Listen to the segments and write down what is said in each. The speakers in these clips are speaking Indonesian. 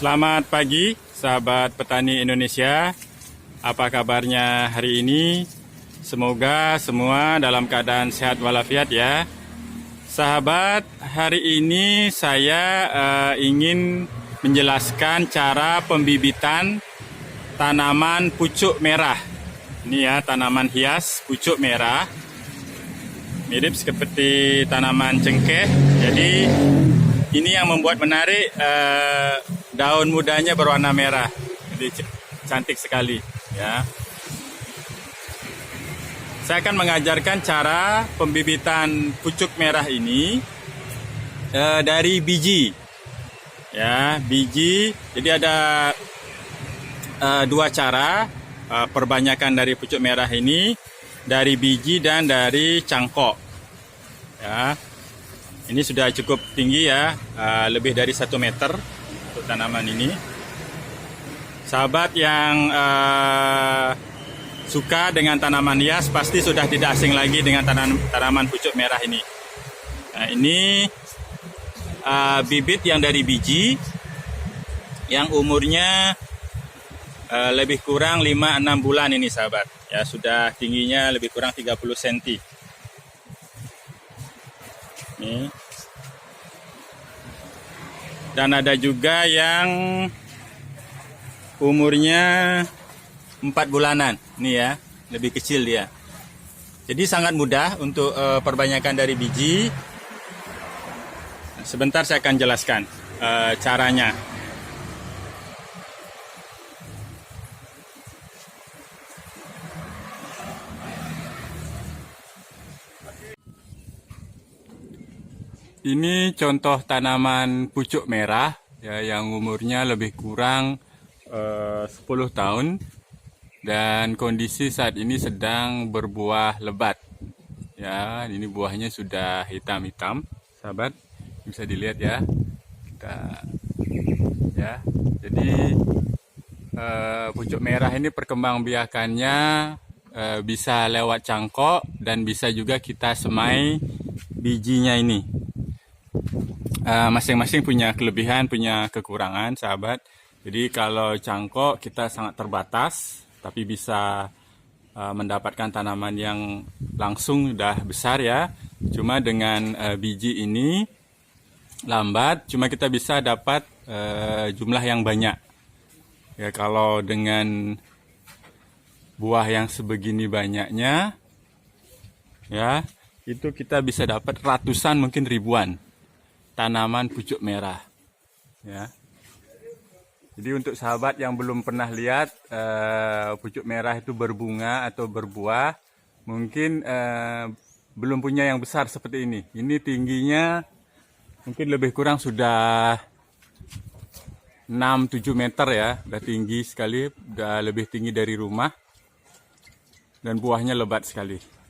Selamat pagi, sahabat petani Indonesia. Apa kabarnya hari ini? Semoga semua dalam keadaan sehat walafiat ya. Sahabat, hari ini saya ingin menjelaskan cara pembibitan tanaman pucuk merah. Ini ya, tanaman hias pucuk merah. Mirip seperti tanaman cengkeh. Jadi ini yang membuat menarik, daun mudanya berwarna merah. Jadi cantik sekali ya. Saya akan mengajarkan cara pembibitan pucuk merah ini dari biji. Ya, biji. Jadi ada dua cara perbanyakan dari pucuk merah ini, dari biji dan dari cangkok. Ya. Ini sudah cukup tinggi ya, lebih dari 1 meter untuk tanaman ini. Sahabat yang suka dengan tanaman hias pasti sudah tidak asing lagi dengan tanaman pucuk merah ini. Nah, ini bibit yang dari biji, yang umurnya lebih kurang 5-6 bulan ini sahabat. Ya, sudah tingginya lebih kurang 30 cm. Nih. Dan ada juga yang umurnya 4 bulanan. Ini ya, lebih kecil dia. Jadi sangat mudah untuk perbanyakan dari biji. Sebentar saya akan jelaskan caranya. Ini contoh tanaman pucuk merah ya, yang umurnya lebih kurang 10 tahun dan kondisi saat ini sedang berbuah lebat. Ya, ini buahnya sudah hitam-hitam, sahabat. Bisa dilihat ya. Jadi pucuk merah ini perkembangbiakannya bisa lewat cangkok dan bisa juga kita semai bijinya ini. Masing-masing punya kelebihan, punya kekurangan, sahabat. Jadi kalau cangkok kita sangat terbatas, tapi bisa mendapatkan tanaman yang langsung udah besar ya. Cuma dengan biji ini lambat, cuma kita bisa dapat jumlah yang banyak. Ya, kalau dengan buah yang sebegini banyaknya, ya itu kita bisa dapat ratusan mungkin ribuan tanaman pucuk merah ya. Jadi untuk sahabat yang belum pernah lihat pucuk merah itu berbunga atau berbuah, mungkin belum punya yang besar seperti ini. Ini tingginya mungkin lebih kurang sudah 6-7 meter ya, udah tinggi sekali, udah lebih tinggi dari rumah dan buahnya lebat sekali.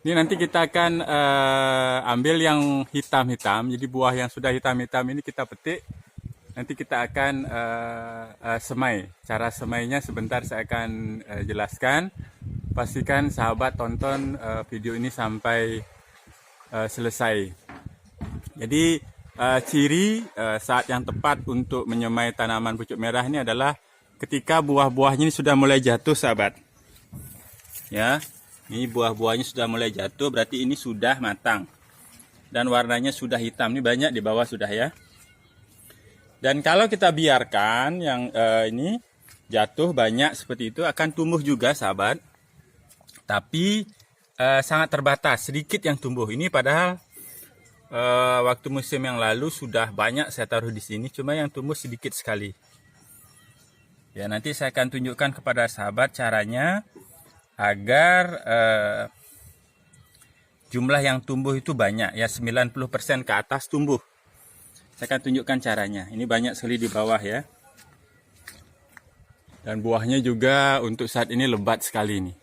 Ini nanti kita akan ambil yang hitam-hitam. Jadi buah yang sudah hitam-hitam ini kita petik. Nanti kita akan semai. Cara semainya sebentar saya akan jelaskan. Pastikan sahabat tonton video ini sampai selesai. Jadi ciri saat yang tepat untuk menyemai tanaman pucuk merah ini adalah ketika buah-buahnya ini sudah mulai jatuh, sahabat. Ya. Ini buah-buahnya sudah mulai jatuh, berarti ini sudah matang. Dan warnanya sudah hitam, ini banyak di bawah sudah ya. Dan kalau kita biarkan yang ini jatuh banyak seperti itu, akan tumbuh juga sahabat. Tapi sangat terbatas, sedikit yang tumbuh. Ini padahal waktu musim yang lalu sudah banyak saya taruh di sini, cuma yang tumbuh sedikit sekali. Ya, nanti saya akan tunjukkan kepada sahabat caranya agar jumlah yang tumbuh itu banyak ya, 90% ke atas tumbuh. Saya akan tunjukkan caranya. Ini banyak sekali di bawah ya. Dan buahnya juga untuk saat ini lebat sekali nih.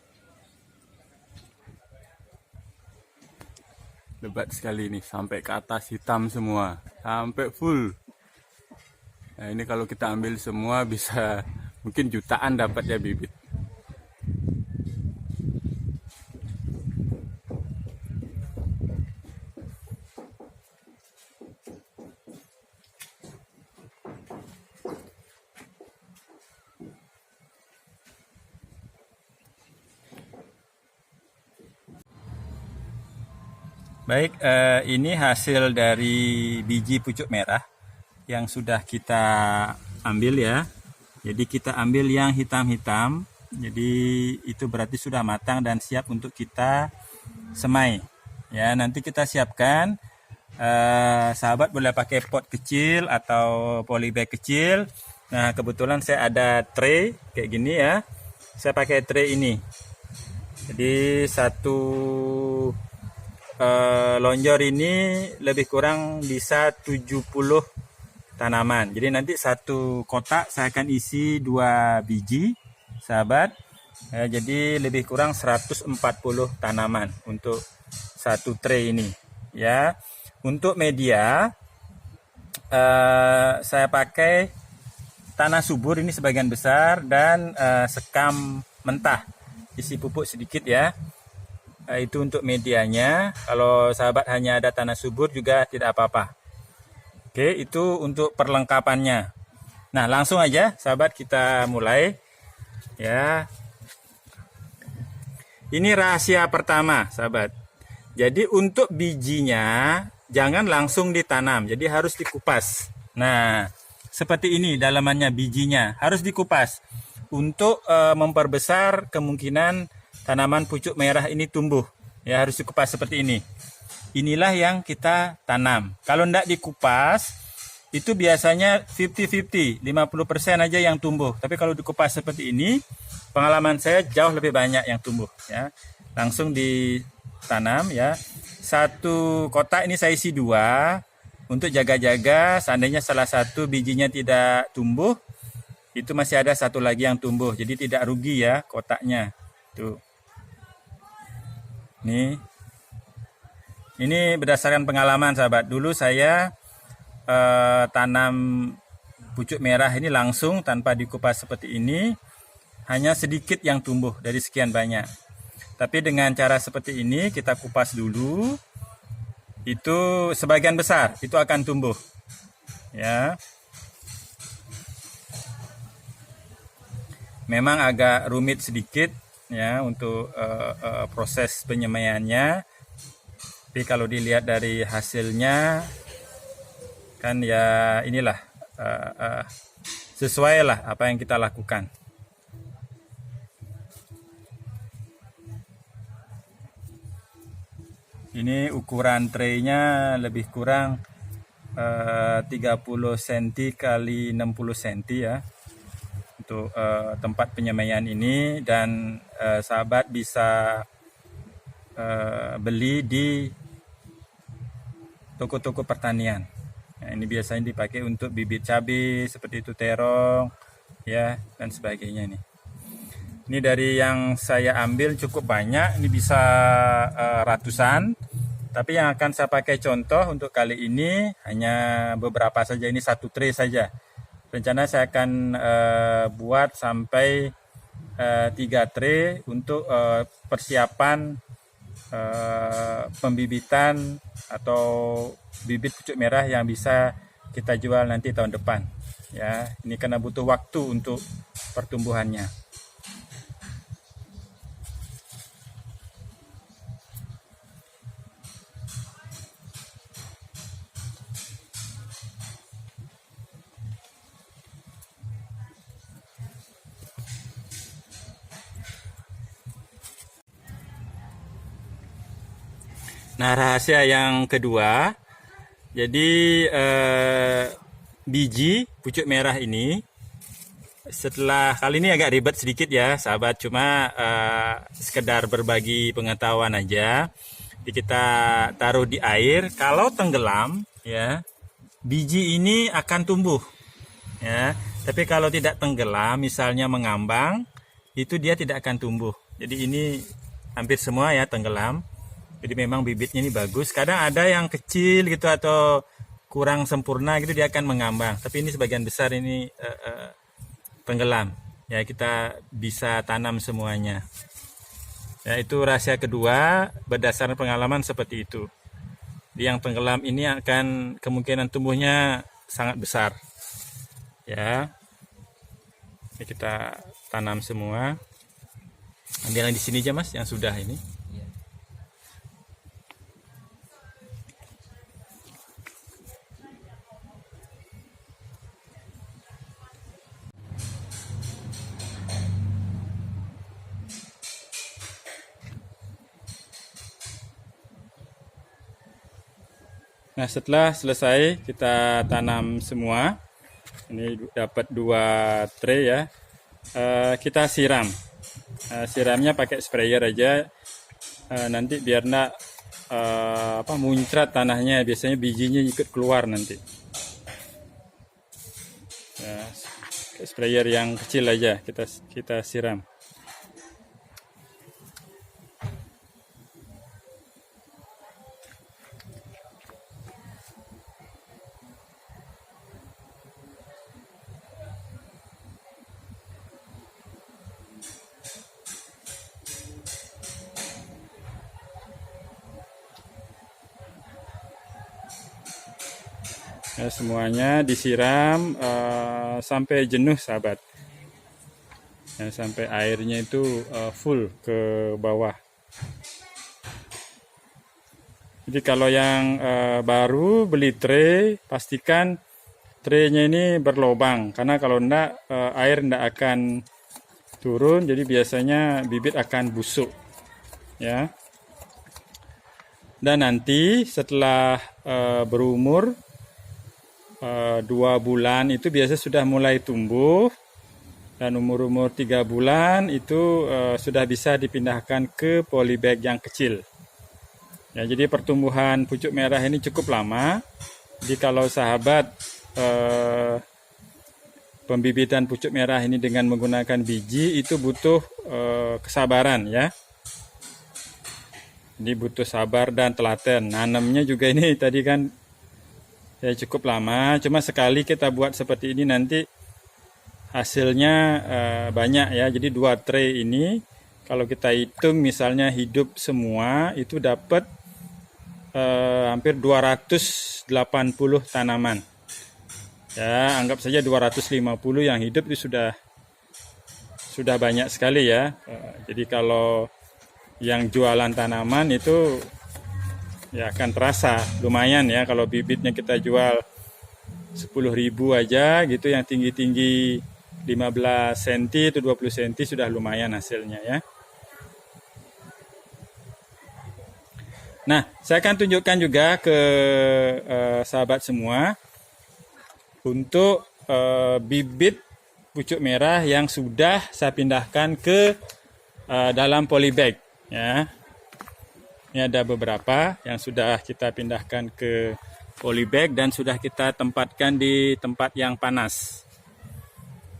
Lebat sekali nih, sampai ke atas hitam semua, sampai full. Nah, ini kalau kita ambil semua bisa mungkin jutaan dapat ya bibit. Baik, ini hasil dari biji pucuk merah yang sudah kita ambil ya. Jadi kita ambil yang hitam-hitam. Jadi itu berarti sudah matang dan siap untuk kita semai. Ya, nanti kita siapkan. Sahabat boleh pakai pot kecil atau polybag kecil. Nah, kebetulan saya ada tray kayak gini ya. Saya pakai tray ini. Jadi satu lonjor ini lebih kurang bisa 70 tanaman. Jadi nanti satu kotak saya akan isi 2 biji, sahabat. Jadi lebih kurang 140 tanaman untuk satu tray ini. Ya, untuk media saya pakai tanah subur ini sebagian besar dan sekam mentah, isi pupuk sedikit ya. Itu untuk medianya. Kalau sahabat hanya ada tanah subur juga tidak apa-apa. Oke, itu untuk perlengkapannya. Nah, langsung aja sahabat kita mulai ya. Ini rahasia pertama sahabat. Jadi untuk bijinya jangan langsung ditanam, jadi harus dikupas. Nah, seperti ini dalamannya bijinya, harus dikupas untuk memperbesar kemungkinan tanaman pucuk merah ini tumbuh. Ya, harus dikupas seperti ini. Inilah yang kita tanam. Kalau tidak dikupas, itu biasanya 50-50, 50% aja yang tumbuh. Tapi kalau dikupas seperti ini, pengalaman saya jauh lebih banyak yang tumbuh. Ya, langsung ditanam ya. Satu kotak ini saya isi 2 untuk jaga-jaga. Seandainya salah satu bijinya tidak tumbuh, itu masih ada satu lagi yang tumbuh. Jadi tidak rugi ya kotaknya. Tuh. Ini berdasarkan pengalaman sahabat. Dulu saya tanam pucuk merah ini langsung tanpa dikupas seperti ini. Hanya sedikit yang tumbuh dari sekian banyak. Tapi dengan cara seperti ini kita kupas dulu. Itu sebagian besar itu akan tumbuh. Ya. Memang agak rumit sedikit ya untuk proses penyemaiannya, tapi kalau dilihat dari hasilnya kan ya inilah sesuai lah apa yang kita lakukan. Ini ukuran traynya lebih kurang 30 cm kali 60 cm ya. Untuk tempat penyemaian ini, dan sahabat bisa beli di toko-toko pertanian. Nah, ini biasanya dipakai untuk bibit cabai seperti itu, terong ya dan sebagainya nih. Ini dari yang saya ambil cukup banyak, ini bisa ratusan. Tapi yang akan saya pakai contoh untuk kali ini hanya beberapa saja, ini satu tray saja. Rencana saya akan buat sampai 3 tray untuk persiapan pembibitan atau bibit pucuk merah yang bisa kita jual nanti tahun depan. Ya, ini karena butuh waktu untuk pertumbuhannya. Nah, rahasia yang kedua, jadi biji pucuk merah ini setelah, kali ini agak ribet sedikit ya sahabat, cuma sekedar berbagi pengetahuan aja. Jadi kita taruh di air, kalau tenggelam ya biji ini akan tumbuh ya. Tapi kalau tidak tenggelam, misalnya mengambang, itu dia tidak akan tumbuh. Jadi ini hampir semua ya tenggelam. Jadi memang bibitnya ini bagus. Kadang ada yang kecil gitu atau kurang sempurna gitu, dia akan mengambang. Tapi ini sebagian besar ini tenggelam. Ya, kita bisa tanam semuanya. Ya, itu rahasia kedua berdasarkan pengalaman seperti itu. Yang tenggelam ini akan kemungkinan tumbuhnya sangat besar. Ya. Ini kita tanam semua. Ambil yang di sini aja Mas, yang sudah ini. Nah, setelah selesai kita tanam semua, ini dapat 2 tray ya. Kita siram. Siramnya pakai sprayer aja. Nanti biar enggak muncrat tanahnya, biasanya bijinya ikut keluar nanti. Ya, sprayer yang kecil aja kita siram. Ya, semuanya disiram sampai jenuh sahabat. Ya, sampai airnya itu full ke bawah. Jadi kalau yang baru beli tray, pastikan traynya ini berlubang, karena kalau enggak air enggak akan turun, jadi biasanya bibit akan busuk ya. Dan nanti setelah berumur 2 bulan itu biasa sudah mulai tumbuh, dan umur 3 bulan itu sudah bisa dipindahkan ke polybag yang kecil ya. Jadi pertumbuhan pucuk merah ini cukup lama. Jadi kalau sahabat pembibitan pucuk merah ini dengan menggunakan biji itu butuh kesabaran ya. Jadi butuh sabar dan telaten. Nanamnya juga ini tadi kan ya cukup lama, cuma sekali kita buat seperti ini nanti hasilnya banyak ya. Jadi 2 tray ini kalau kita hitung misalnya hidup semua itu dapat hampir 280 tanaman ya. Anggap saja 250 yang hidup itu sudah banyak sekali ya. Jadi kalau yang jualan tanaman itu ya akan terasa lumayan ya. Kalau bibitnya kita jual 10.000 aja gitu, yang tinggi-tinggi 15 cm atau 20 cm sudah lumayan hasilnya ya. Nah, saya akan tunjukkan juga ke sahabat semua untuk bibit pucuk merah yang sudah saya pindahkan ke dalam polybag ya. Ini ada beberapa yang sudah kita pindahkan ke polybag dan sudah kita tempatkan di tempat yang panas.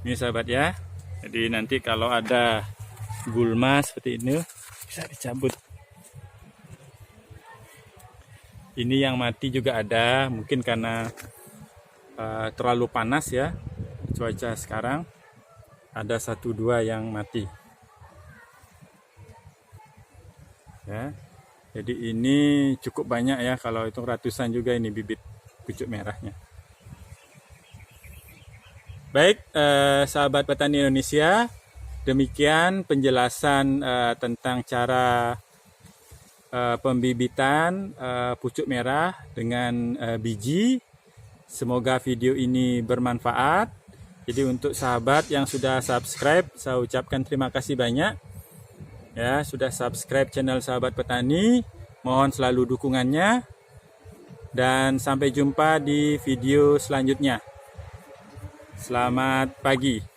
Ini sahabat ya. Jadi nanti kalau ada gulma seperti ini bisa dicabut. Ini yang mati juga ada, mungkin karena terlalu panas ya cuaca sekarang. Ada 1-2 yang mati. Ya. Jadi ini cukup banyak ya, kalau itu ratusan juga ini bibit pucuk merahnya. Baik, sahabat petani Indonesia, demikian penjelasan tentang cara pembibitan pucuk merah dengan biji. Semoga video ini bermanfaat. Jadi untuk sahabat yang sudah subscribe, saya ucapkan terima kasih banyak. Ya, sudah subscribe channel Sahabat Petani, mohon selalu dukungannya, dan sampai jumpa di video selanjutnya. Selamat pagi.